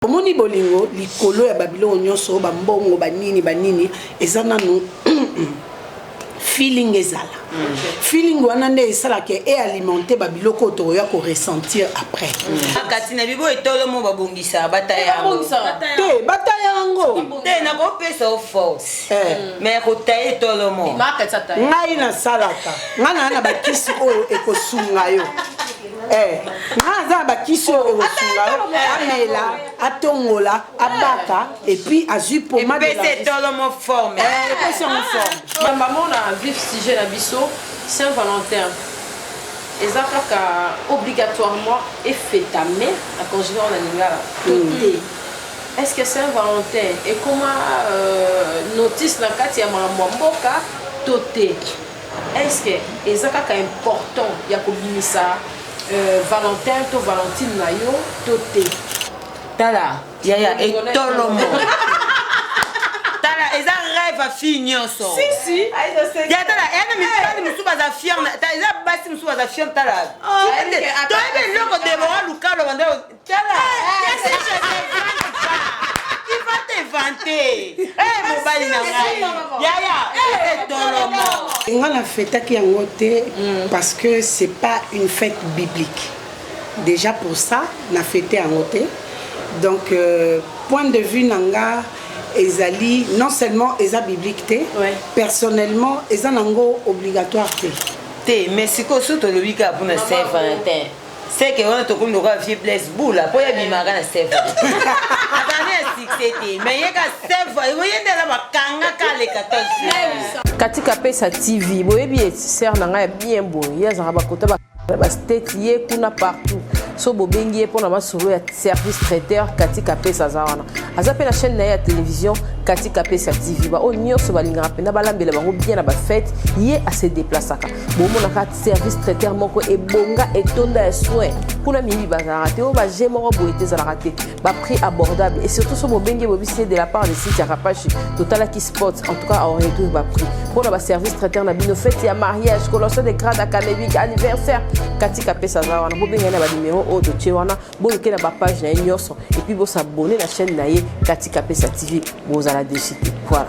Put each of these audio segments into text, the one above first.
Omoni bolingo likolo ya babilo nyonso bambongo banini ezana no feeling ezala. Feeling wana nde esala ke e alimenter babilo ko to ya ko ressentir après. Akati na bibo etolo mo babongisa bataya. Te bataya ngo. Te na ko pesa force. Mais ko taye etolo mo. Ngai na salaka. Ngana na bakisi oyo ekosunga yo. Naza bakisi oyo ekosunga yo. Amela, atongola, abaka et puis azu pomade de la. Et etolo mo forme. Et en forme. Maman a vif sujet la biso Saint-Valentin. Et ça obligatoirement et fait ta mère à conjuguer en animal. Est-ce que Saint-Valentin et comment notice la carte ya mamboka toté? Est-ce que et ça important ya kobimisa Valentin to Valentine na yo toté? Tala ya et tolomo. Tala eza rêve a finir so. Si. Ya tala ena misali musuba za fier na tala eza basi musuba za fier tala. To ebe loko Deborah Lukalo banda tala. Il va te vanter. Mon bali na ngai. Ya et tolomo. On a fête qui en côté parce que c'est pas une fête biblique. Déjà pour ça, on a fêté en côté. Donc point de vue nanga ezali non seulement eza biblique té, personnellement eza nango obligatoire té. Mais si ko soto le week-end pour Saint-Valentin. C'est que on a tout comme le vie blesse boule pour y bimaga na Saint-Valentin. Attendez succès mais y a Saint-Valentin, vous y êtes là bakanga kale 14. Katika pesa TV, boye bien sœur nanga bien boye, ya zanga bakota ba state yé kuna partout. So bobengi pour na solo ya service traiteur katika pesa zawana. Azape la chaîne na ya télévision katika pesa TV ba o nyoso balinga pena balambela bango bien na ba fête yé a se déplaçaka. Bomo na ka service traiteur moko e bonga et tonda ya soin. Kuna mibi bazarate o ba jemoro boete za raté. Ba prix abordable et surtout so bobengi bobisi de la part de site ya Rapachi Total qui sport en tout cas on retrouve ba prix. Pour na ba service traiteur na bino fête ya mariage, colossal de grade académique, anniversaire katika pesa zawana. Bobengi na ba numéro de Tchewana, bon na ba page na nyoso et puis vous s'abonner la chaîne na ye katika pesa TV vous allez décider. Voilà.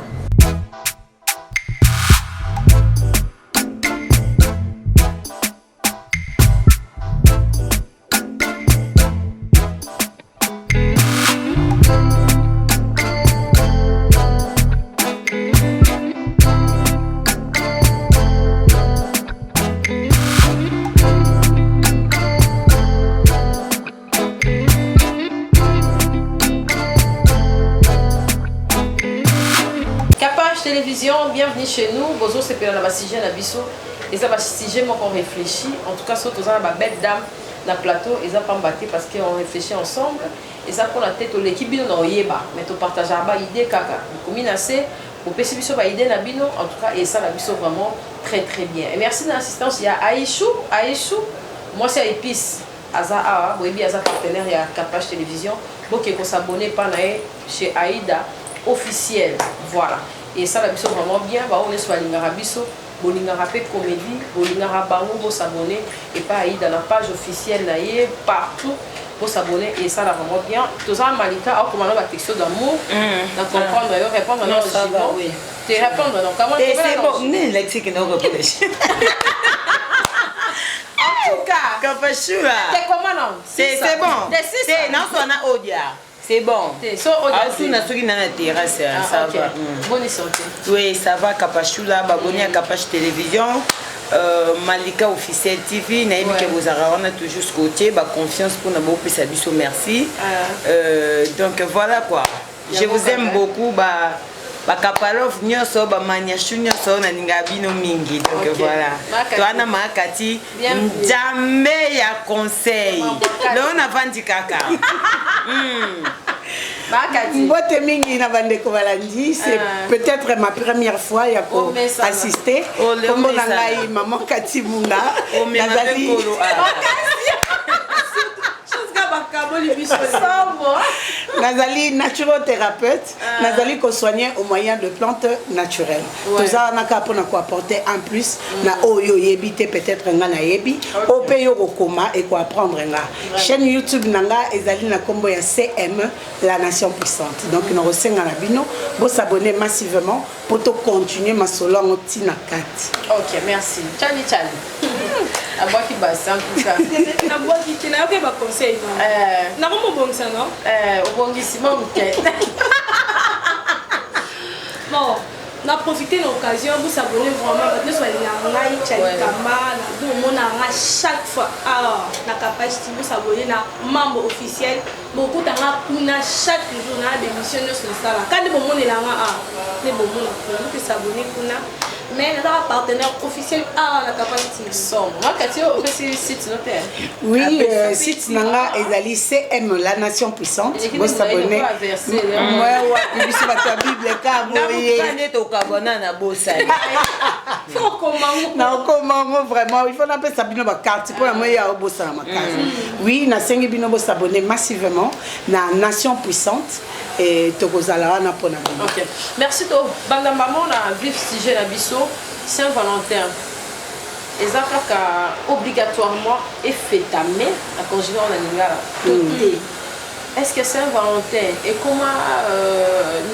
Télévision, bienvenue chez nous. Bozo c'est pour la sujet na biso. Et ça va sujet moi qu'on réfléchit. En tout cas, surtout ça la belle dame na plateau, et ça pas battre parce qu'on réfléchit ensemble. Et ça pour la tête l'équipe bino na oyeba. Mais to partager ba idée kaka. Comme assez pour pesi biso ba idée na bino en tout cas et ça la biso vraiment très bien. Et merci de l'assistance. Il y a Aïchou. Moi c'est Épice. Aza Boebi Aza partenaire il y a Capage Télévision. Donc il faut s'abonner par chez Aïda officiel. Voilà. Et ça, la biso vraiment bien. On est sur la biso, bolingara pe comédie, bolingara bango, pour s'abonner. Et pas dans la page officielle, partout, pour s'abonner. Et ça, là vraiment bien. Tout ça, Malika, comment on a question d'amour, d'en comprendre, répondre à nos questions. Tu réponds, donc comment tu c'est bon, n'est l'exi qui nous représente. En tout cas, Kapachula. C'est comment non? C'est bon. C'est non, on a Odia. C'est bon. Tout na soki na terrasse, ça va. Bonne santé. Oui, ça va. Kapachula, abonné à Kapach Télévision, Malika officiel TV. Naïm que vous avez toujours ce côté, confiance pour nous beaucoup ça biso merci. Donc voilà quoi. Je vous aime beaucoup. Kapalov nyoso maniachu nyoso na ningabino mingi. Donc voilà. Toi na makati jamais ya conseil. Là on a vendu kaka. Mbote mingi na bandeko balandi, c'est peut-être ma première fois ya ko assister. Comme on a maman Kati Munga. Nazali. Nazali naturothérapeute, Nazali qu'on soigne au moyen de plantes naturelles. Tout ça, on a qu'à apporter en plus, na oyo yebite peut-être nga na yebi, au pays au coma et quoi apprendre nga. Chaîne YouTube nanga ezali na combo ya CM, la nation puissante. Donc nous recevons la bino, vous s'abonner massivement pour te continuer ma solo en tina 4. Ok, merci. Tchali tchali. À moi qui basse en tout cas. À moi qui n'a pas conseil. Non, non, bon ça non. Au bon ici, mon bon, on a profité de l'occasion pour s'abonner vraiment parce que soit les Tchali Kama, on a chaque fois la capacité de s'abonner à membre officiel. Beaucoup de gens chaque jour on a des missions de ce là. Quand les moments est là, les moments on peut s'abonner mais nous avons un partenaire officiel à la capacité. Moi, Katia, on peut site notaire. Oui, site Nanga Ezali CM, la nation puissante. Vous s'abonnez. Vraiment, il faut appeler ça bino carte pour la moyen au bossa ma case. Oui, na sengi bino bo s'abonner massivement na nation puissante et tokozala na pona. OK. Merci to. Banda maman na vif sujet na biso Saint-Valentin. Ezaka obligatoirement et fêtamé à conjuguer en lingala. Est-ce que Saint-Valentin et comment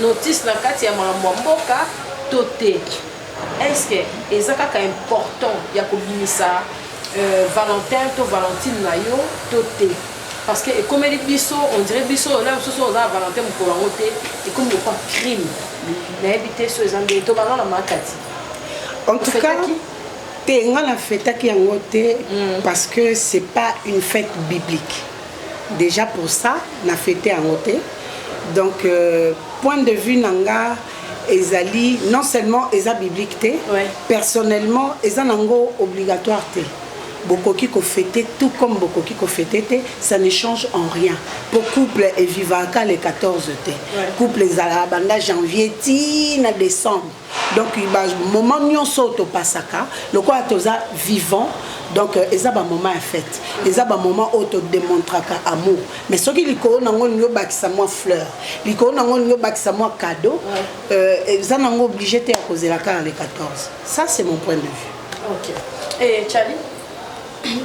notice na kati ya mboka toté? Est-ce que ezaka important ya kobimisa Valentin to Valentine na yo toté? Parce que comme les biso, on dirait biso là ce sont Valentin pour monter et comme le crime. Mais habiter sur les anglais to balon la makati. En tout cas, on a fête qui en parce que c'est pas une fête biblique. Déjà pour ça, on a fêté en côté. Donc point de vue nanga ezali non seulement eza biblique té, personnellement eza nango obligatoire té. Bokoki ko fêter tout comme bokoki ko fêter té, ça ne change en rien. Pour couple et vivaka les 14 té. Couple les banda janvier tina décembre. Donc il va moment nyonso to pasaka, le quoi toza vivant. Donc eza ba moment en fête. Eza ba moment où to démontraka amour. Mais ce qui liko nango nyo bakisa moi fleur. Liko nango nyo bakisa moi cadeau. Eza nango obligé té à causer la carte les 14. Ça c'est mon point de vue. OK. Et Charlie?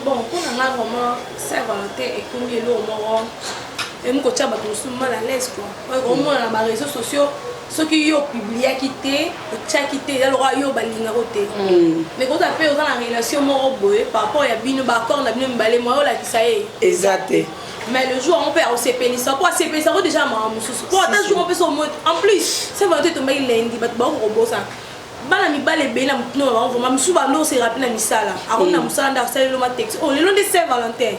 Bon, pour nous vraiment Saint-Valentin et combien l'eau mort et nous coacher ba tout mal à l'aise quoi. Au moins dans les réseaux sociaux ceux qui yo publié quitté, tcha quitté là le roi yo balinga côté. Mais quand après on a la relation mort boy par rapport ya bino ba corps na bino mbalé moi là qui ça est. Exact. Mais le jour on peut au CP ça pour CP ça déjà ma mususu. Pour tant jour on peut en plus Saint-Valentin tomber lundi ba ba robot ça. Bana mi bale bena mutno ba vraiment musuba no se rappeler na misala akona musanda sala lo matex oh le long de Saint-Valentin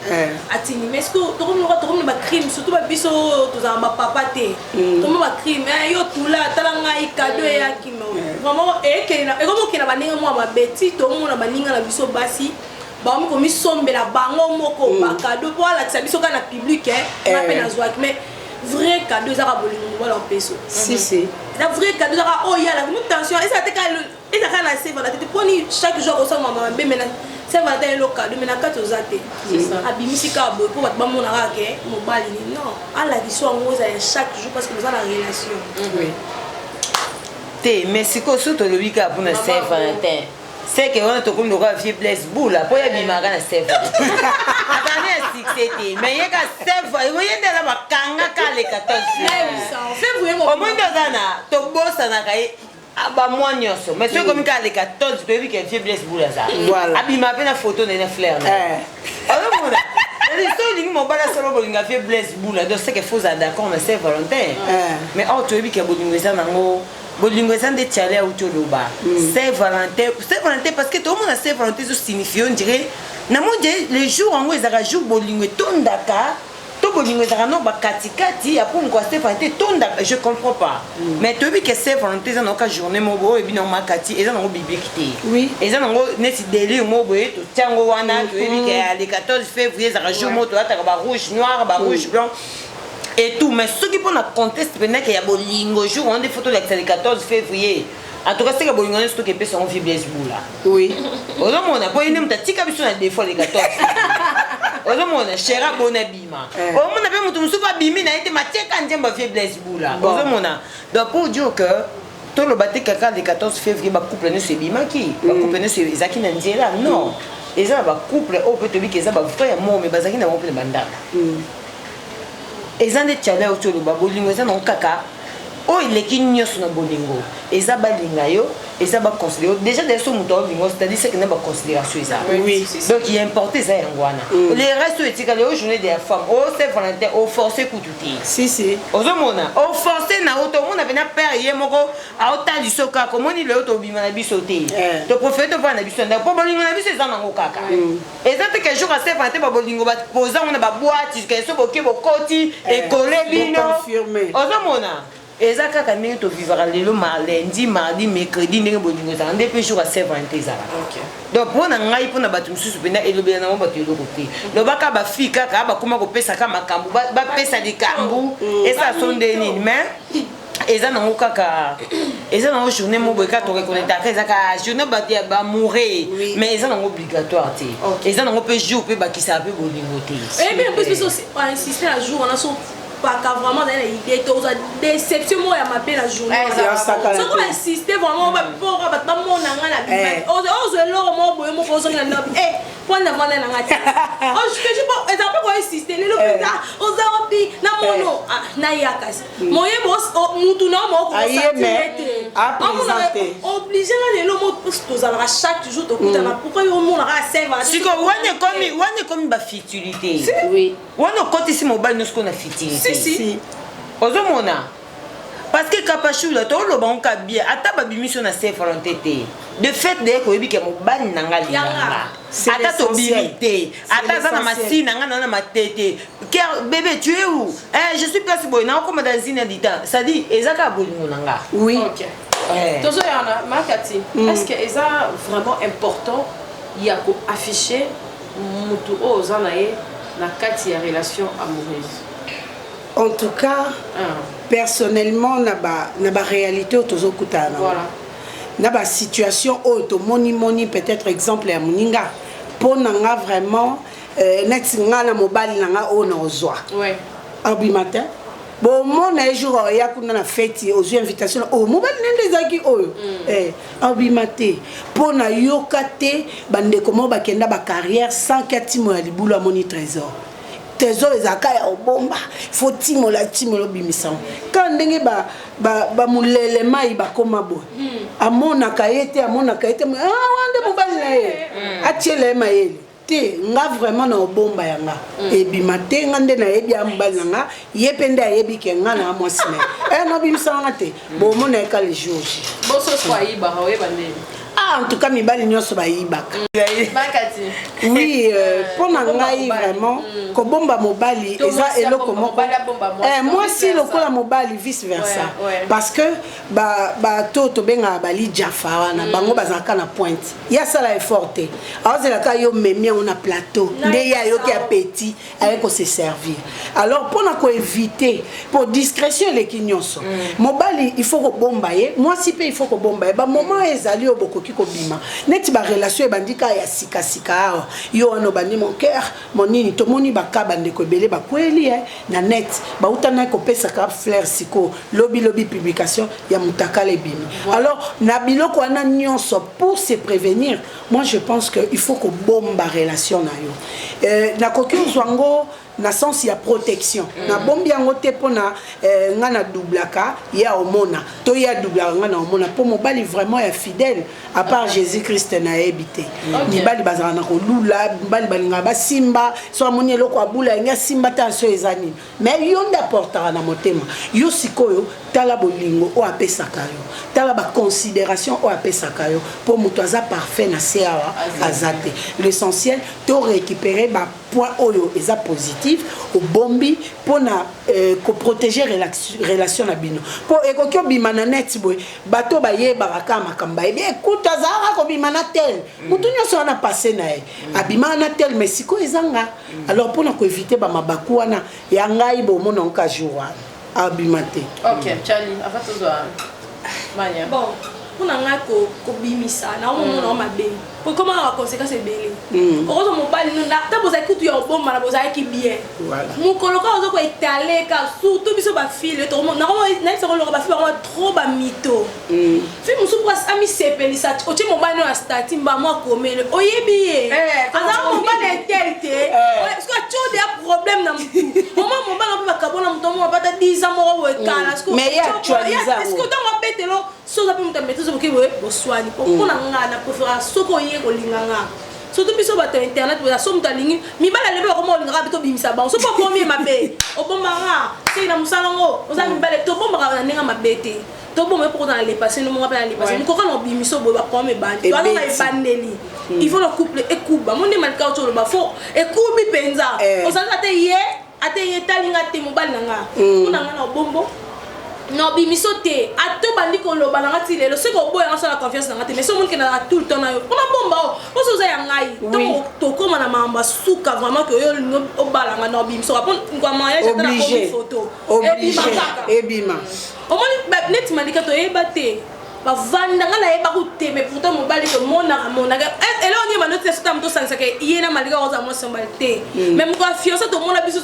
atini mais est-ce que to comme ba crime surtout ba biso to za ba papa te to ba crime yo tula talanga i cadeau ya kimo vraiment et que na comme que na baninga mo ba beti to mo na baninga na biso basi ba mo ko mi sombela bango moko ba cadeau pour la biso kana public na pe na zwak mais vrai cadeau ça va bolingo wala peso si la vraie cadeau ça oh il y a la tension et ça te calme et ça kana c'est voilà tu prends chaque jour au sama maman mais maintenant c'est va dans le cadeau mais na kato zate c'est ça abimisika bo pour ba mona rake mo bali non à la vision on ça chaque jour parce que nous avons la relation oui té mais c'est quoi surtout le week-end pour na Saint-Valentin c'est que on a tout comme le roi vieux blesse boule pour y bimaka na Saint-Valentin attendez succès mais il y a Saint-Valentin il y a la bakanga ka les 14 c'est vraiment au moins dana to bossa na kai aba moi nyonso mais c'est comme ka les 14 tu veux que vieux blesse boule ça voilà abima pe na photo na fleur alors voilà les mon bala solo bolinga vieux blesse boule donc c'est que faut d'accord mais Saint-Valentin mais oh tu veux que bolinga ça nango bolingo ça de tchale au toloba Saint-Valentin parce que tout le monde a Saint-Valentin ça signifie on dirait na mon les jours en ils a jour bolingo tondaka to bolingo ça no ba katikati ya pour quoi Saint-Valentin tondaka je comprends pas mais tu veux que Saint-Valentin ça na ka journée mobo et bien on makati et ça na biblique oui et ça na neti délire mobo et tout tango wana tu veux que les 14 février ça jour moto ata ba rouge noir ba rouge blanc et tout mais ceux qui prennent la conteste pendant qu'il y a bolingo jour on des photos le 14 février en tout cas c'est que bolingo c'est tout qui peut son vieux blesse boule là oui au moins on a pas une même tika biso na des fois les 14 ozomona Chéra bonabima omona pe mutu musuku abimi na ete matieka nzemba faiblesse bula ozomona donc pour dire que tout le bâti kaka le 14 février ba couple ne se bimaki ba couple ne se ezaki na nzela non eza ba couple o peut te dire que eza ba frère mo mais bazaki na mo pe bandaka eza nde tiala o tolo ba bolingo eza na kaka o ileki nyoso na bolingo eza balinga yo eza ba considérer déjà des sommes to bolingo c'est-à-dire c'est que na ba considération eza oui donc il est important ça yangwana les restes etika le journée des femmes o c'est Valentin o forcer kututi si ozomona o forcer na auto mona bena père ye moko a ota lisoka komoni le auto bima na biso te to prophète pa na biso nda po bolingo na biso eza nango kaka eza te que jour à Saint Valentin ba bolingo ba posa on ba boîte que so boke bokoti et coller bino ozomona eza kaka ndenge to vivra lelo lundi mardi mercredi ndenge bolingo ezala nde mpe jour à Saint Valentin ezala donc mpona ngai mpona bato mosusu mpena elobela nango bato eloko te lobaka bafille kaka bakoma kopesaka makambo bapesa likambo esa so nde nini mais eza nango kaka eza nango journée mo boye kaka torekonnaître eza kaka journée bato ya bamourir mais eza nango obligatoire te eza nango mpe jour mpe bakisaka mpe bolingo te bien plus biso insister la jour on a so pas vraiment dans l'idée to déception moi ya m'appeler la journée ça qu'on va insister vraiment pour ba mon nanga la bima ozo loro mo boye mo kozo na nob point avant na ngati je pas et après quoi insister le penda ozo pi na mono na yakasi moye boss mutu na mo ko obligé na le mo to za chaque jour to kuta pourquoi yo mo na save siko wane comme ba futilité oui wane côté si mobile nous qu'on a futilité si ozomona parce que kapashula to lo banka bien ata ba bimission na Saint Valentin te de fait de ko yebi ke mobali nanga linga ata to bimité ata za na masine nanga na matete bébé tu es où je suis place boy na comme dans une dita ça dit ezaka bolingo nanga oui OK tozo yana makati est-ce que eza vraiment important ya ko afficher mutu ozanaye na kati ya relation amoureuse. En tout cas, personnellement, na ba réalité autozo kutana. Voilà. Na ba situation auto moni peut-être exemple ya muninga. Pour nanga vraiment net ngana mobile nanga ona ozwa. Ouais. Abi matin. Bon mon jour ya kuna na fête aux invitations mobile nende zaki oyo. Abi matin. Pour na yokate bande komo bakenda ba carrière sans katimo ya libulu amoni trésor. Trésor ezaka ya obomba faut timola bimisan quand ndenge ba mulele mai ba koma bo amona kayete wande mobali na ye atiele mayele te nga vraiment na obomba yanga e bimate ngande na yebi ambali nga yepende yebi ke nga na mwasime no bimisan ngate bo mona ka les jours bo so kwa iba hawe bandeni en tout cas mibali nyonso bayibaka oui pour ngai vraiment ko bomba mobali eza eloko moko moi si lokola mobali vice versa parce que ba to benga bali jafa na bango bazaka na pointe ya sala effort te azela ka yo memi on a plateau nde ya yo ki appétit avec ko se servir alors pour na ko éviter pour discrétion les kinyonso mobali il faut ko bomba ye moi si pe il faut ko bomba ye ba moment ezali oboko ko bima neti ba relation bandika ya sika yo ono bandi mon cœur mon nini to moni baka bande ko belé ba kweli na net ba utana ko pesa ka fleur siko lobby publication ya mutaka le bimi alors na biloko ana nyonso pour se prévenir moi je pense que il faut ko bomba relation na yo na koki zwango na sens ya protection na bombi yango te pona ngana doublaka ya omona to ya doublaka ngana omona pour mobali vraiment ya fidèle à part Jésus-Christ na ebité ni bali bazana na kolula bali balinga ba simba so amoni eloko abula nya simba ta so ezani mais yo ndapportera na motema yo sikoyo tala bolingo o apesaka yo tala ba considération o apesaka yo pour muto aza parfait na seawa azate l'essentiel to récupérer ba point oyo eza positif au bombi pour na ko protéger relation na bino pour ekoki obimana net boy bato baye baraka makamba écoute azara ko bimana tel mutu nyoso na passé na abimana tel mais siko ezanga alors pour na ko éviter ba mabaku wana ya ngai bo mona nka jour abimate OK Charlie avant tout ça Mania bon on a un kobimisa na on ma bé pour comment la conséquence est belle heureusement mon bal nous là t'as besoin que tu es bon mal besoin qui bien mon coloca on doit étaler car surtout biso ba fille tout le monde na ça on ba fille trop ba mytho fille mon sous ami sepelisa o ti mon bal na stati ba moi comme oyebi alors mon bal intérité parce que tu as des problèmes dans mon bal on peut pas kabona mon on va pas 10 ans mo kala mais il y a actualisé est-ce que dans ma bête là so ça peut me mettre so que ouais bo soigner pour na ngana préfère soko kolinganga surtout biso ba internet ba so mutalingi mi bala lebe ko mo linga bito bimisa ba so pas combien mabe o bomanga c'est na musalango o za mi bala to bomanga na ninga mabete to bombe pour dans les passer no mo ngapa na les passer ko kana bimiso bo ba combien ba to ana na bandeli il faut le couple et coupe ba mo ne malika o to ba fo et coupe penza o za ate talinga te mo bala nga kuna nga na bombo non bimiso te ato bandi ko lo balanga ti lelo se ko boya nga la confiance na ngate mais so mon ke na tout le temps na yo ona bomba o so za ya ngai to koma na mamba suka vraiment que yo o balanga no bimiso apon ko mariage ta na photo ebima o moni net mandika to ebate ba vanda nga na eba ko te mais pourtant mo bali ko mona et là on y ma note c'est tam to sansa ke yena malika o za mo sembalte même ko fiance to mona biso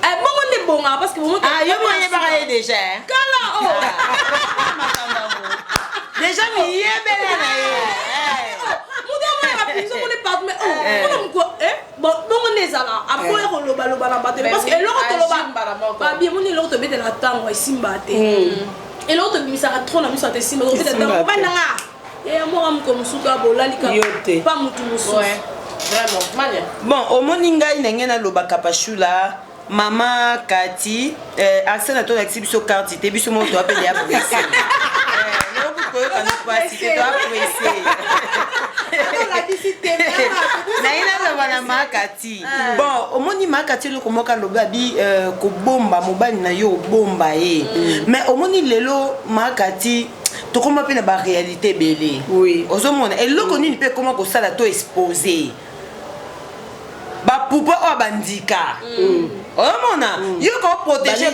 bon on est bon parce que vous ah yo moyen pareil déjà kala oh déjà mi yebele na mo do ma rapide on est pas mais on ko bon on est là après ko lo ba na bato parce que l'autre to lo ba bien mon l'autre bete la tango simba te et l'autre mi ça trop na mi ça te simba ko bete tango ba nanga et moi am ko musuka bolali ka pas mutu musu vraiment mania bon au moninga inengena lo ba kapashula Maman Cathy, Arsène a ton accès sur carte, tu biso mon toi appeler apprécier. Non vous pouvez pas passer, tu dois apprécier. On a dit si t'es na Maman Cathy. Bon, au moni Maman Cathy le comment ka loba bi ko bomba mobile na yo bomba mais au moni lelo Maman Cathy to comment pe na ba réalité belé. Oui. Ozomona et le koni peut comment ko sala to exposer. Ba poupa o bandika. Oh mon yo ko protéger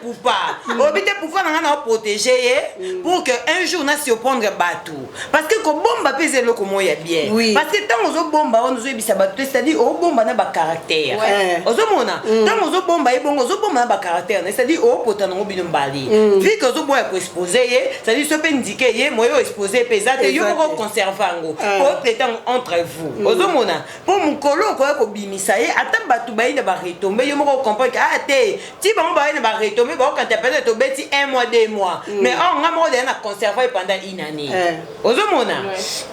poupa. Obité poupa na protéger pour que un jour na se prendre bateau. Parce que ko bomba pese le komo ya bien. Parce que tant ozo bomba on ozo ebisa bateau c'est-à-dire o bomba na ba caractère. Ozo mona tant ozo bomba e bongo ozo bomba na ba caractère, c'est-à-dire o potana ngo bino mbali. Vu que ozo boya ko exposer c'est-à-dire so pe indiquer ye moyo exposer pesate yo ko conserver ngo. Pour être entre vous. Ozo mona pour mukolo ko bimisa ye ata bato ba ina ba tomber yo moko comprendre que ah té ti ba ba ina ba retomber ba quand tu peut to beti 1 mois 2 mois mais on nga mo de na conserver pendant une année ozo mona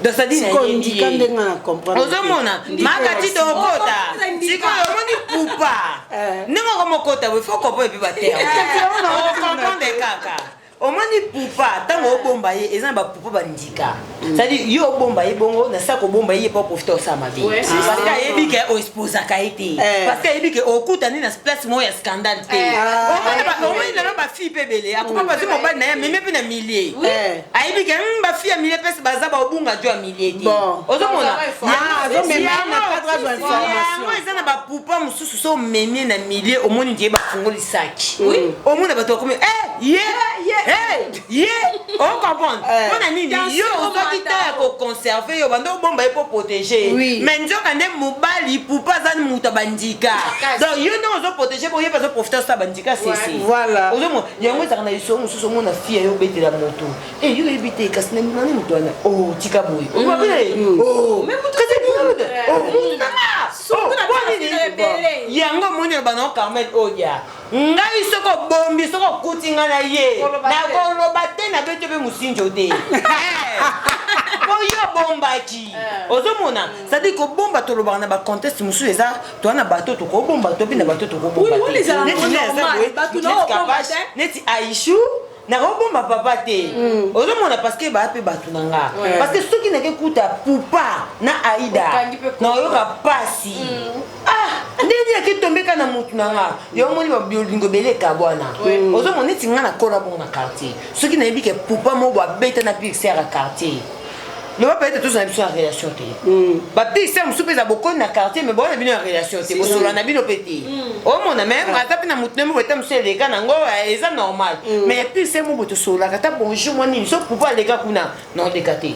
donc ça dit ko indika ndenga na comprendre ozo mona makati to kota siko yo moni poupa nengo ko mokota we faut comprendre pe ba terre on comprendre kaka au moni poupa tango bomba ye eza ba poupa bandika ça dit yo bomba ye bongo na sa ko bomba ye pas profiter ça ma vie parce que yebi ke o expose ka été parce que yebi ke o kutani na place mo ya scandale te o moni na ba fille pe belé akoma pas mo ba na même pe na millier ayebi ke ba fille a millier pese baza ba obunga jo a millier te ozo mona zo même na cadre d'information moi eza na ba poupa mususu so memi na millier o moni die ba fungoli sac o moni ba to comme on comprend. On a mis yo okita ko conserver yo bando bomba pour protéger. Mais nzo kande mobali pour pas za muta bandika. Donc yo no zo protéger pour yo pas profiter ça bandika c'est. Voilà. Ozomo yango za na iso mususu mona fille yo bete la moto. Et yo ebite kasne nani muto na. Oh tika boy. On va bien. Oh mais muto c'est yango moni ba no Carmel odia. Ngai soko bombi soko kutinga na ye. Na ko lo batte na bete be musinjo de. Ko yo bomba ki. Ozomona, ça dit ko bomba to lo ba na ba contest musu eza to na bato to ko bomba to bi na bato to ko bomba. Oui, les normal. Bato no bomba. Neti Aïchou na bomba papa te. Ozomona parce que ba pe bato nanga. Parce que ceux qui na ke kuta poupa na Aïda. Na yo ka pasi. Ndeni ki tombe kana mutu nanga yo moni ba biolingo beleka bwana ozo moni tinga na kola bon na quartier ceux qui na yebi ke poupa mo ba beta na pixer à quartier le va peut-être tous en relation bapi c'est musu pesa beaucoup na quartier mais bon na bino en relation te bo solo na bino pété oh mon ami ngata pina mutne mo beta musu le kana ngo eza normal mais puis c'est mo boto solo kata bonjour moi ni so pouvoir les gars kuna non décaté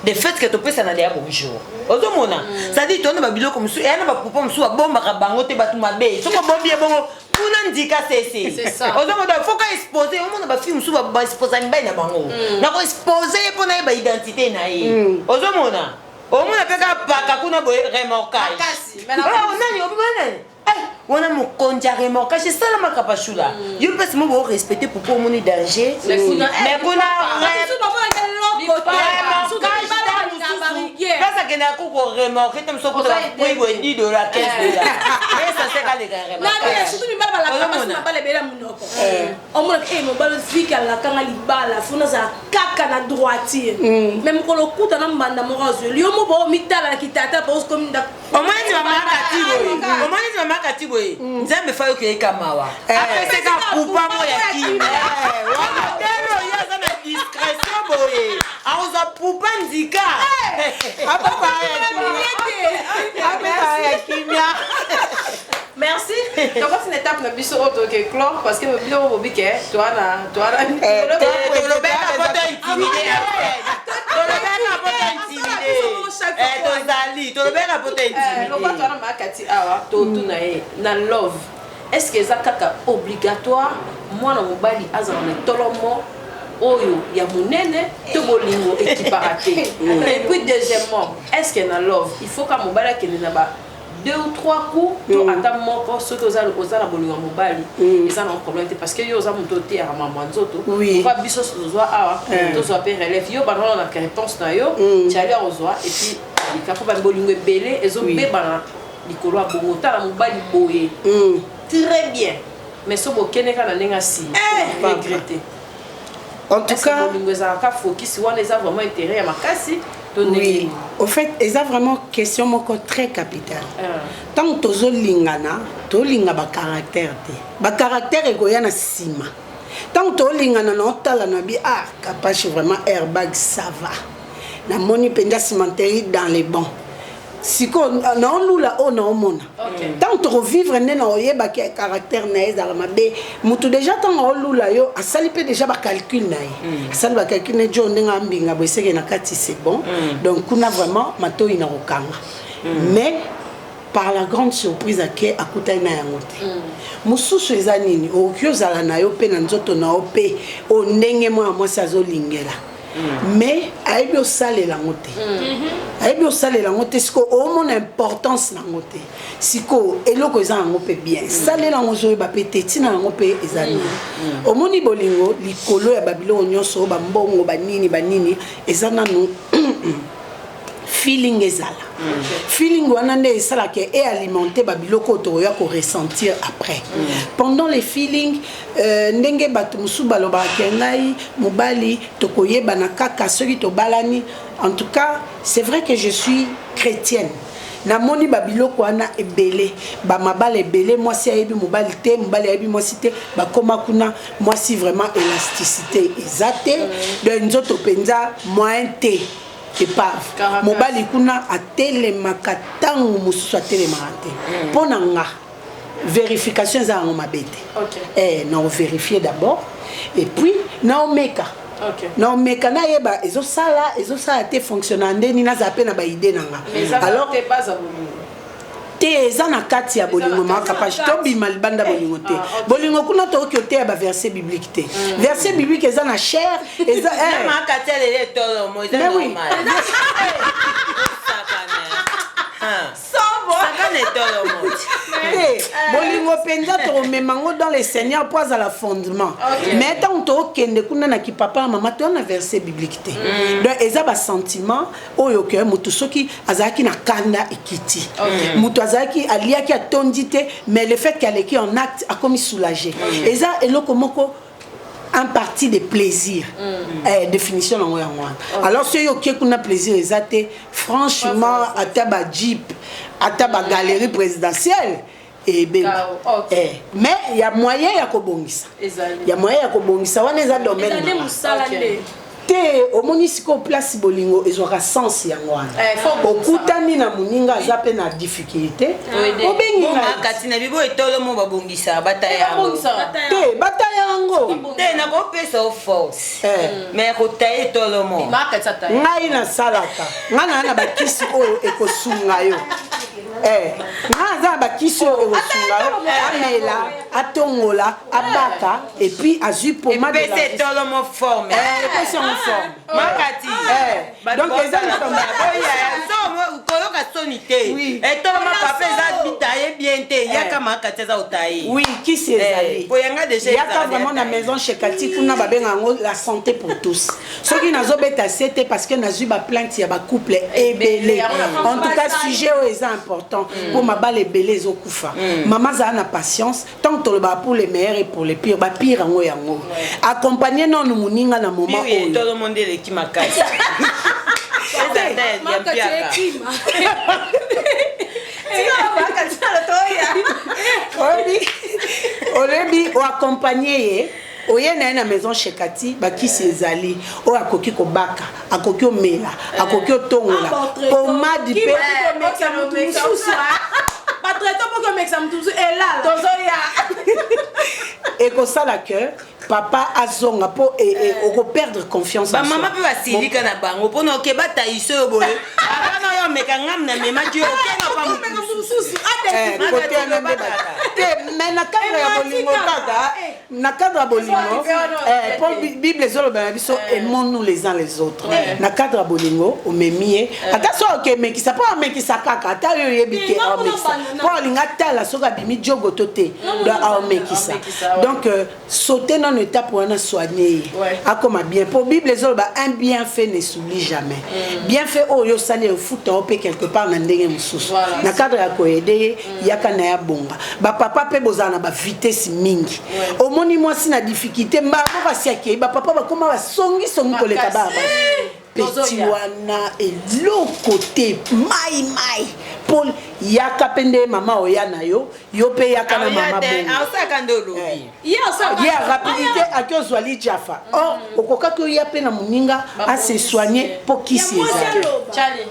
de fait que tu peux s'en aller à bonjour ozo mona ça dit ton ba biloko musu et na ba poupa musu ba bomba ka bango te batu mabe so ko bombi bongo kuna ndika c'est ça ozo mona faut ka exposer au monde ba film musu ba exposer ni ba na bango na ko exposer pour na ba identité na ye ozo mona o mona peka paka kuna bo remorquage mais nani obimana wana mokonja remorquage c'est ça la makapashula yo pesi mo bo respecter pour mon danger mais kuna ça que n'a qu'au remorquer comme ça pour la prix de la caisse de là mais ça c'est pas les gars remorquage surtout mi bala la bala bela munoko on mo que mo bala fika la kanga libala funa za kaka na droitier même ko lo kuta na mbanda mo razo yo mo bo mitala kitata parce comme da au moins tu vas marquer tibo nzambe fa yo ke kamawa après c'est ka poupa mo ya kimi wana tero ya za na discrétion boye auza poupa ndika merci. Donc c'est une étape na biso auto que clore parce que le bio bobi que toi na love. Est-ce que ça kaka obligatoire moi na mobali azana na tolomo oyo ya munene to bolingo équiparate et puis deuxièmement est-ce que na love il faut ka mobali akende na ba 2 ou 3 coups to ata moko soki ozala bolingo ya mobali eza na problème te parce que yo oza moto te ya mama nzoto va biso tozwa awa tozwa pe relève yo banana na réponse na yo tiali ozwa et puis likako ba bolingo ebele ezobebana likolo ya bongo tala mobali boye très bien mais so bokene kana ndenge asi regretter. En tout cas, focus on les a vraiment intérêt à ma casse. Oui. Au fait, ils ont vraiment question moko très capitale. Tant que tozo lingana, to linga ba caractère te. Ba caractère egoya na sima. Tant que to lingana na otala na bi capache vraiment airbag ça va. Na moni penda cimenterie dans les bancs. Siko na lula o na omona tant to revivre ne na oyeba ke caractère na ezala mabe mutu déjà tant o lula yo asali pe déjà ba calcul na ye asali ba calcul ne jo ndenga mbinga bweseke na kati c'est bon donc kuna vraiment mato ina okanga mais par la grande surprise ake akutai na yango te mususu eza nini o kyozala na yo pe na nzoto na o pe o ndenge mo amosi azolingela mais aibi osalela ngote aibi osalela ngote siko o mon importance na ngote siko eloko eza ngo pe bien salela ngozo ba peteti na ngo pe ezali o moni bolingo likolo ya babilo nyonso ba mbongo banini eza nanu feeling ezala feeling wana nde esala ke e alimenter babiloko to ya ko ressentir après pendant les feelings ndenge batu musu baloba kengai mobali to koyeba na kaka soki to balani en tout cas c'est vrai que je suis chrétienne na moni babiloko wana ebele ba mabale ebele moi si ayebi mobali te mobali ayebi moi si te ba koma kuna moi si vraiment élasticité ezate de nzoto penza moyen te epave mobali kuna atelemaka ntango mosusu atelemaka te mpo na nga vérification eza yango mabe te na ovérifie d'abord et puis na omeka na omeka nayeba ezosala te fonctionne ndeni nazala mpe na baide na nga alors te eza na kati ya bolingo makapage tobima libanda bolingo te bolingo kuna tokoki oteya baverset biblique te verset biblique eza na chair eza bolingo penza tokomemango dans le Seigneur pour azala fondement mais tant tokende kuna na kipapa na mama to na verset biblique te donc eza ba sentiment oyo ke mutu soki azaki na kanda ekiti mutu azaki aliaki atondi te mais le fait qu'elle est en acte a comme soulagé eza eloko moko un parti de plaisir définition nango yango alors ce yo ke kuna plaisir ezate franchement ata ba jeep ata ba galerie présidentielle mais il y a moyen ya kobongisa wana eza domaine te omoni siko place bolingo ezwaka sens yango wana okutani na moninga aza mpe na difficulté obengi kati na bibo etolo mo babongisa bataya yango te bataya yango te nakopesa o force mais kotaye etolo mo ngai nasalaka ngai naa na bakisi oyo ekosunga yo ngai aza na bakisi oyo ekosunga yo amela atongola abaka et puis azwi pomade de la etolo mo forme makati donc eza koyoka soni te etolo ma papa eza bitaye bien te yaka makati eza otaye oui kisi ezali boyanga déjà yaka vraiment na maison chez Kati kuna babenga yango la santé pour tous soki nazobeta se te parce que nazwi baplainte ya bacouple ebele en tout cas sujet oyo eza important mpo mabala ebele ezokufa mama azala na patience tant que tolobaka pour les meilleurs et pour les pires bapire yango yango accompagner nonu moninga na moment oyo tout le monde eleki makasi olebi oaccompagner ye oye na ye na maison chez Kati bakisi ezali oyo akoki kobaka akoki omela akoki otongola pomade mpe ekosala que papa azonga po okoperdre confiance en mama mpe basilika na bango mpona okeba taise oyo boye akana oyo omeka ngam na memaki okenga pa mosusu mais na cadre ya bolingo kaka na cadre ya bolingo mpo bible ezoloba na biso aimons-nous les uns les autres na cadre ya bolingo omemi ye ata so okemekisa mpo amekisa kaka ata oyo oyebi te aomekisa mpo olinga tala soki abimi jogoto te aomekisa donc sauter non étape wana soigner ye akoma bien mpo bible ezoloba un bien fait ne s'oublie jamais bien fait oyo osali efuta o mpe quelque part na ndenge mosusu na cadre ya koyede ye yaka na ya bonga bapapa mpe bozala na bavitese mingi omoni mwasi na difficulté mbabo basiaki bapapa bakoma basongisongi koleka baba peti wana eloko te mai paul yaka mpe nde mama oya na yo yo mpe yaka na mama ye rapidité aki ozwali jafa or okokaki oya mpe na moninga ase soigne mpo kisi ezali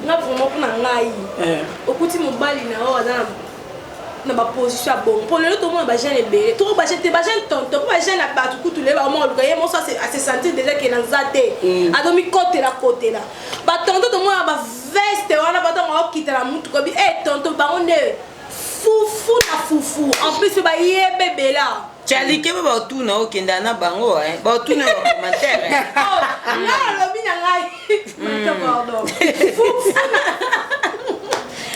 nga vraiment mpona ngai okuti mobali na oyo aza na baposition ya bongo mpo lelo tomona bagene ebele toko bagene te bagene tonto mpo bagene na bato kutu lelo baomona luka ye moso ase sentir déjà ke na nza te adomi kotela batonto tomona baveste wana batongo aokitela mutu kobi tonto bango nde fufu na fufu en plus mpe bayebe ebela Charlie ke baotuna okenda na bango baotuna ba commentaire nga alobi na ngai pardon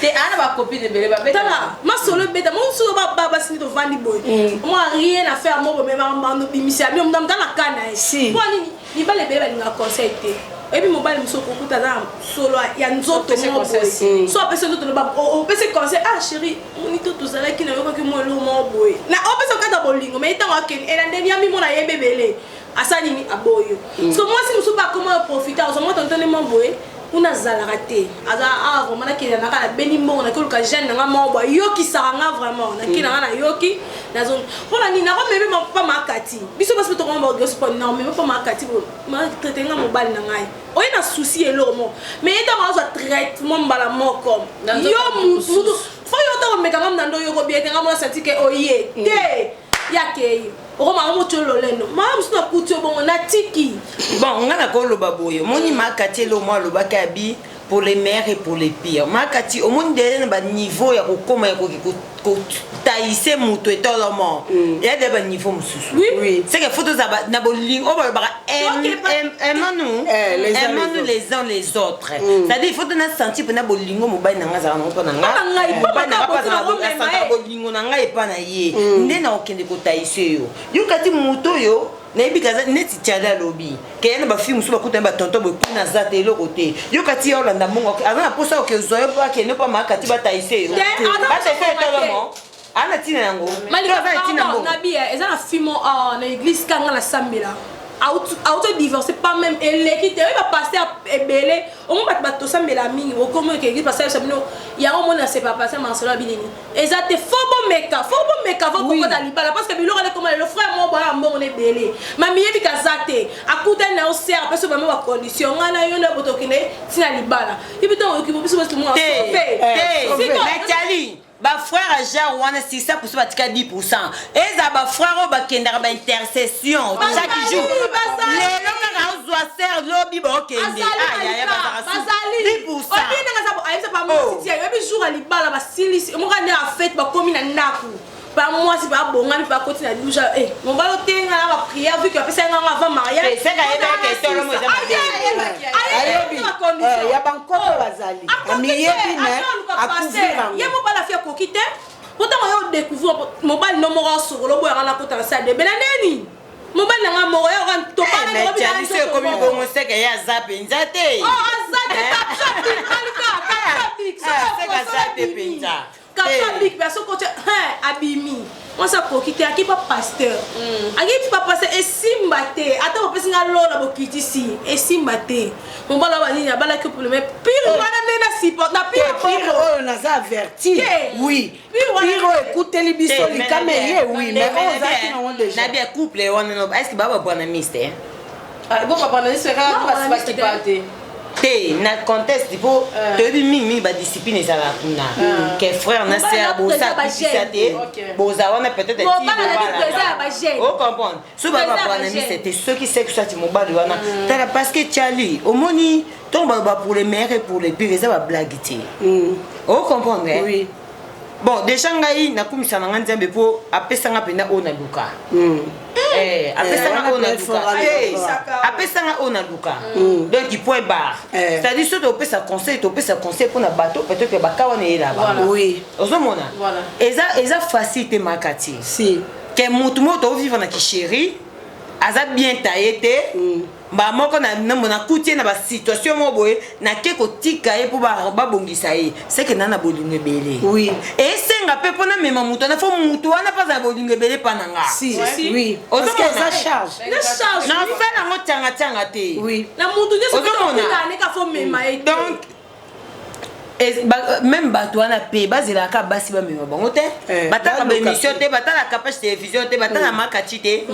te ana bakopine ebele babetala masolo ebeta mosusu basini tovandi boye moi rien à faire mo bomemambando bimisia bino mdamta na kana ye mpo nini mibale ebele balinga conseil te ebi mobali mosusu okokuta na solo ya nzoto mo boye so apesi nzoto opesi conseil chéri monito tozalaki na yokaki mo elo mo boye na opesi okata bolingo mais ntango akeni elandeli ya mimona yebe ebele asa nini aboyo so mwasi mosusu bakoma profite ozomwa tontone mo boye kuna zalaka te aza vraiment nakende naka na beni mbongo nakoluka jeune nanga moko ayokisaka nga vraiment nakende nanga nayoki nazo mpona nini nakomeme mapa makati biso basi tokoma baogeosi mpo nameme mpa makati matraite nga mobali na ngai oye na souci eloko moko mais ye ntango azwa traitement mbala moko yo mutu fo yo tokomeka nga mnando oyoko bie te nga mona senti ke oye te yake okoma motolo leno mama musu na kuti bongo natiki bon nga na koloba boye moni makati lo mo lobaka abi pour les meilleurs et pour les pires makati au monde de ba niveau ya kokoma ya ko taïser muto etolomo ya de ba niveau mususu oui c'est que photos na bolingo o ba aimons-nous les uns les autres c'est-à-dire il faut na sentir na bolingo mobali na ngaza na mpona nga mobali na papa na bolingo na nga epa na ye nde na okende ko taïser yo kati muto yo nayebi kaza neti tiala lobi keyana bafilme so bakuta ba tonton boku na zate eloko te yo kati ya olanda mongo aza na posa okezoyo pa kene pa makati bataise yo bate fe tolomo ana tina yango malika na bia eza na filmo na église kanga la sambela auto divorcé pas même eleki te va passer ebele on va bato sambela mingi okomo ke église passer sabino ya o mona c'est pas passer Marcelo binini ezate fo bo meka avant kokota libala parce que biloko comment le frère mo bana mbongo ne belé mami yebi kazate akuta na osera parce que ba mo condition ngana yo na botokine tina libala ibito okibo biso biso mo sofe mais Tali ba frère Jean wana si ça pour ça tika 10% et ça ba frère ba kendara ba intercession chaque jour les locaux ozwa ser lobby ba okende ya bazali 10% obina ngasa ayisa pa mo siti ya bi jour libala ba silisi mo kana a fête ba komi na ndaku ba moi si ba bonga ni ba koti na douja mon ba otenga na ba prière vu que pesa nga avant mariage c'est ka yeba ke tolo mo za ayebi ya bankoto bazali amiyebi ne akuvira ye mo bala fia kokite pourtant yo découvrir mon bal no mo sur lo boya na kota sa de benaneni mon bal nga mo yo kan to pa na bi ya se ko mi bongo se ke ya zape nzate azate tapshop alika kapik se ka zape pinta kapik perso côté abimi moi ça kokite aki pa pasteur aki pa pasteur esimbate ata ko pesinga lola bokiti si esimbate mon bala bani ya bala que pour le mais pire wana nena support na pire oh na za averti oui pire écoute les biso les caméras oui mais on zaki na on déjà na bien couple on no est-ce que baba bwana mystère bon papa na c'est pas pas qui partait te na contexte tipo toyebi mingi ba discipline ezala kuna que frère na sœur bosa kisate boza wana peut-être o comprendre so ba bwana mi c'était ceux qui sait que ça ti mobali wana tala parce que Tchali omoni tomba ba pour les mères et pour les pires ça va blaguer o comprendre oui bon déjà ngai nakumisa na nzambe po apesanga pena ona luka apesanga ona luka apesanga ona luka donc il point barre c'est-à-dire que tu pesa conseil pour na bateau peut-être que bakawa ne là oui ozomona eza facilité makati si que mutu moto vivre na kisheri aza bien taillé ba moko na mona kutie na ba situation mo boye na ke ko tika ye po ba bongisa ye c'est que nana bolingo belé oui et senga pe pona mema mutu na fo mutu wana pas za bolingo belé pananga si oui parce que ça charge na fa na ngo tanga te oui na mutu nyeso ko na ka fo mema ye donc même bato wana pe bazela ka basi ba mema bango te bataka ba émission te batala ka page télévision te batala makati te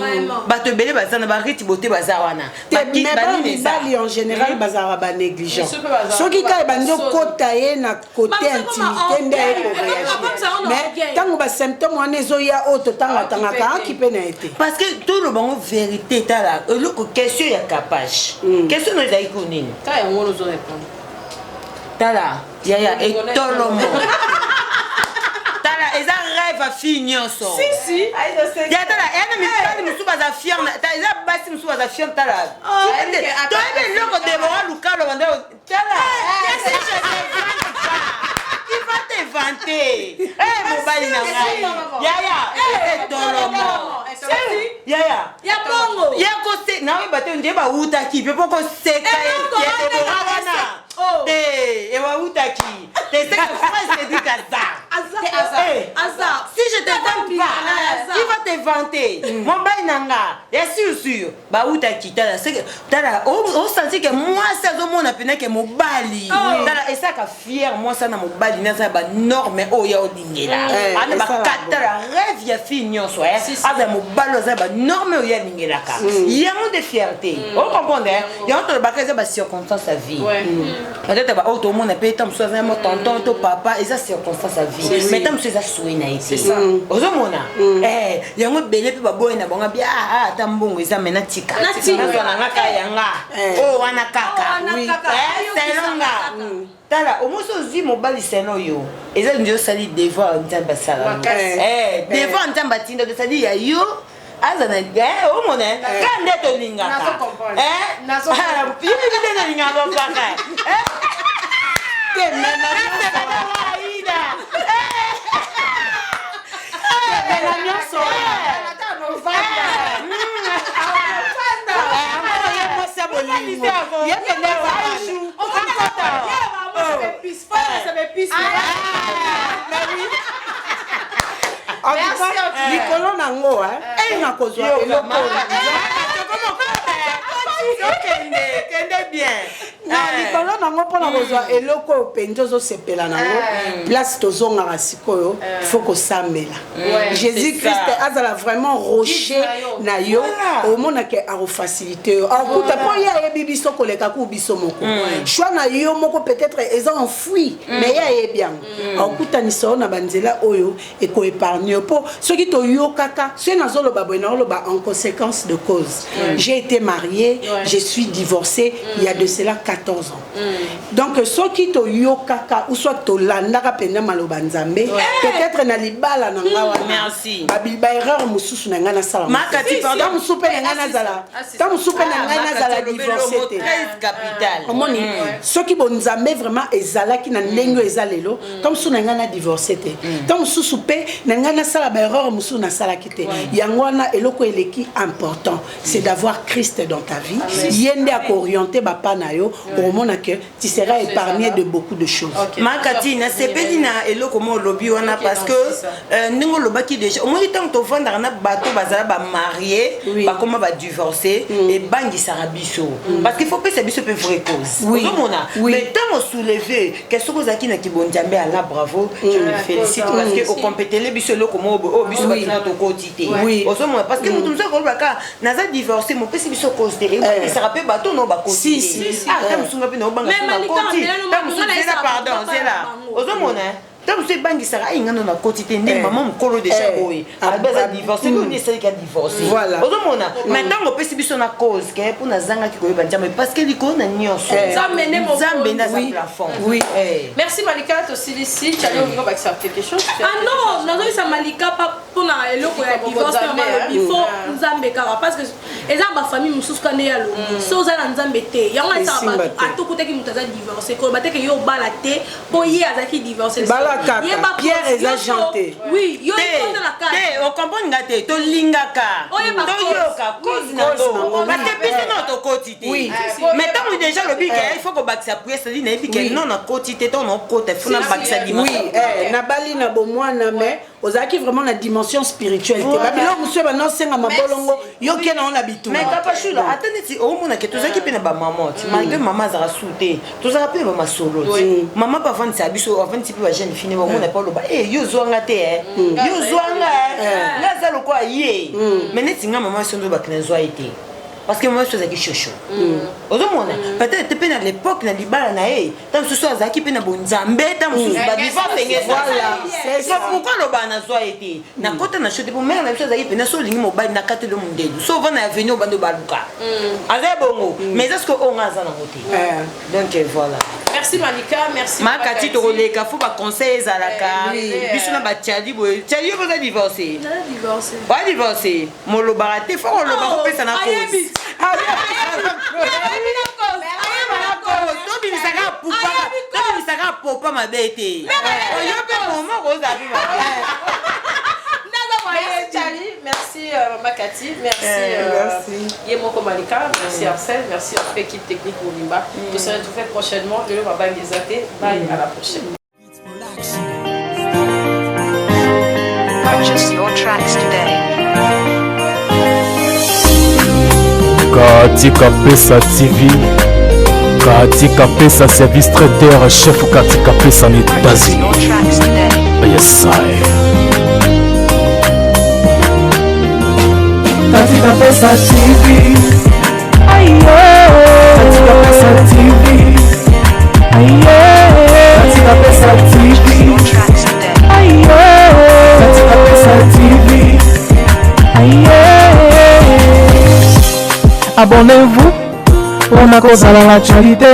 bato belé bazana ba riti boté baza wana bakit bani bali en général bazara ba négligent soki ka bando kota ye na côté intimité nde ko réagir mais tango ba symptôme wana ezoya auto tanga ka ki pe na été parce que tout le bango vérité tala le question ya capage question no ezai ko nini ka ya ngolo zo répondre tala yaya etolomo tala eza rêve a fille nyonso si ya tala ena misali musu baza fier tala eza basi musu baza fier tala toyebe loko debora lukalo banda tala il va te vanter mobali na ngai yaya etolomo yaya ya bongo ya kose nawe bate nde bautaki pe poko seka ye debora wana et Waoutaki, t'es que frère c'est du hasard. Si je te vante pas, il va te vanter. Mon bail nanga, et sûr, Baoutaki, t'as on sentit que moi ça au monde a peine que mon bali. Et ça qu'a fier moi ça na mon bali na ça ba norme oh ya odingela. Ana ba katara rêve ya fignon so asa mon balo ça ba norme oh ya dingela ka. Yango de fierté. On comprend yango to ba kaza ba circonstance à vie. Peut-être bah tout le monde peut être soit mon tonton ton papa et ça circonstance à vie mais tant c'est ça souhait na été ça ozomona yango belé pe ba boy na bonga bia ata mbongo ça mena tika na ngaka yanga wana kaka oui c'est longa tala omoso zi mobali seno yo eza ndio sali devant ntamba sala devant ntamba tinda de sali ya yo azana o mona kande to lingaka nazo na lingaka kaka likolo nango na kozwa eloko Kende bien. likolo nango mpona kozwa eloko oyo mpenza ozosepela nango place tozongaka sikoyo faut kosambela jésus christ azala vraiment rocher na yo omonake akofacilité yo akuta mpo ye ayebi biso koleka ku biso moko choix na yo moko peut-être eza enfoui mais ye ayebi yango akutanisa yo na banzela oyo ekoépargne yo mpo soki toyokaka soki nazoloba boye naoloba en conséquence de cause j'ai été mariée je suis divorcée il y a de cela 14 ans. Donc ceux qui to yokaka ou soit to landaka penda maloba nzambe peut-être na libala na ngawa merci ba erreur mususu na ngana sala makati pardon musupe na ngana zala ta musupe na ngana zala divorcé capital omoni ceux qui bon nzambe vraiment ezalaki na ndenge ezalelo comme sou na ngana divorcé te ta mususu pe na ngana sala ba erreur mususu na sala kite yango na eloko eleki important c'est d'avoir Christ dans ta vie yende à orienter ba panayo au monde que tu seras épargné de beaucoup de choses. Makati na sepeli na eloko mo lobi wana parce que ningo lobaki déjà au moins tant to vendre na bato bazala ba marié ba comment ba divorcer et bangi sarabiso parce qu'il faut pas se biso pe vraie cause. Oui. Mais tant on soulever qu'est-ce que zaki na kibonjambe à la bravo je le félicite parce que au compétele biso eloko mo o biso ba na to quotité. Oui. Parce que mutu mso ko baka na za divorcer mo pesi biso cause de et ça rappelle bato no ba quotité. Si. Ah musunga pe no banga pardon, c'est là. Tant que bangi sera ingano na quotité ndé maman mukolo déjà boy. Albeza divorcé ko ni c'est qui a divorcé. Voilà. Ozomona. Maintenant on peut subir na cause que pour na zanga ki ko banja mais parce que liko na nyonso. Zambe na plafond. Oui. Merci Malika to ici, tu as envie de quelque chose. Ah non, nazo isa Malika pas pour na eloko ya divorce il faut nzambe kara parce que eza ba famille mususu kane ya lo. So za nzambe te. Yango esa ba atokuta ki mutaza divorcer ko bateke yo bala te po ye azaki divorcer. Pierre est agenté. Oui, yo est dans la carte. On comprend ngate to lingaka. To yoka cause na do. Parce que biso na to quotité. Oui. Mais tant déjà le big il faut que bakisa prier ça dit na big non na quotité to na côté faut na bakisa dimanche. Oui, na bali na bomwana mais ozaki vraiment la dimension spirituelle. Babilo monsieur ba no senga mabolongo yo ke na on habitu. Mais kapashula attendez si au mona ke tozaki pe na ba maman. Malgré maman za souté. Tozaki pe ba masolo. Maman pa vendre sa biso avant ti pe ba jeune fille on n'a pas le bas eh yo zwanga te yo zwanga là ça le quoi yé mais net singa maman son do ba knezwa été parce que moi je faisais quelque chose ozomona peut-être te pena à l'époque na libala na eh tant ce soit zaki pena bonzambe tant ce ba diva penge voilà c'est ça pourquoi le ba na zwa été na kota na chote pour mère na chose zaki pena so lingi mobali na kate le mundedu so va na avenue bando baluka azé bongo mais est-ce que on a ça na côté donc voilà. Merci Malika, merci. Makati to koleka faut ba conseiller zalaka. Biso na ba tiadi boy. Tiadi yo va divorcer. Na divorcer. Ba divorcer. Molo barate faut on le ba ko pesa na cause. To bi misaka pupa. To bi misaka popa mabete. Yo pe momo ko za bi ma. Merci Charlie, merci Makati, merci Yemoko Malika, merci Arsène, merci à l'équipe technique Moulimba. Nous serons retrouvés prochainement. Le Baba Ngezate. Bye, à la prochaine. Purchase your tracks today. Katika Pesa TV, Katika Pesa Service Trader, chef Katika Pesa en États-Unis. Yes, Katika Pesa TV, Katika Pesa TV, Katika Pesa TV, Katika Pesa TV, abonnez-vous pour ma cause à l'actualité,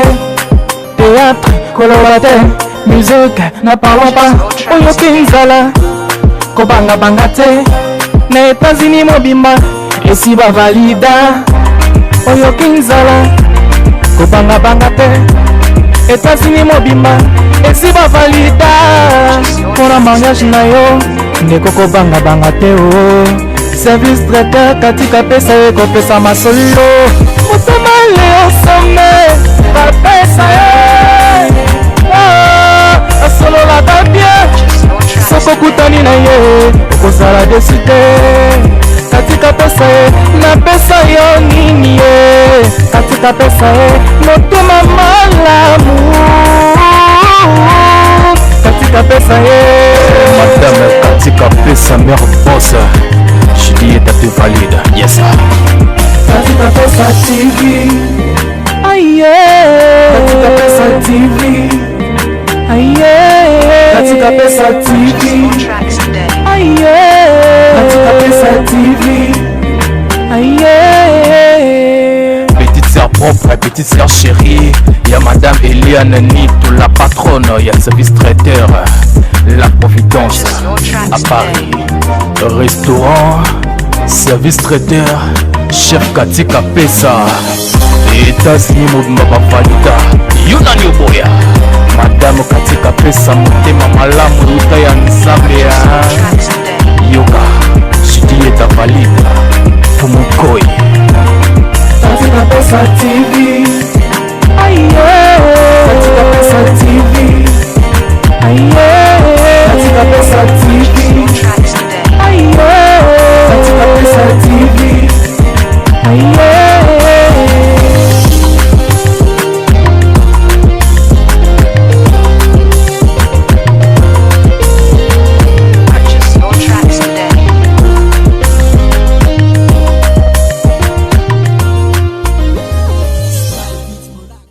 théâtre, colorateur, musique, n'a parlons pas, oyo kinzala, kobanga banga te, na États-Unis mobimba. Esi ba valida oyo kinzala kobanga banga te États-Unis mobimba esi ba valida pona mariage na yo ndeko kobanga banga te o service traiteur Katika Pesa ekopesa masolo motema leo some bapesa ye asololaka bien soko kutani na ye okozala deside katika pesa na pesa yo nini katika pesa motema malamu katika pesa madame katika pesa mère boss Juliette te valide yes katika pesa TV aye katika pesa TV aye katika pesa TV aye katika pesa TV aye petite sœur propre petite sœur chérie y'a madame Eliane Nito la patronne y'a le service traiteur la Providence à Paris restaurant service traiteur chef katika pesa États-Unis mobimba bavalida yunani oboya madame katika pesa motema malamu luta ya nzambe ya yoga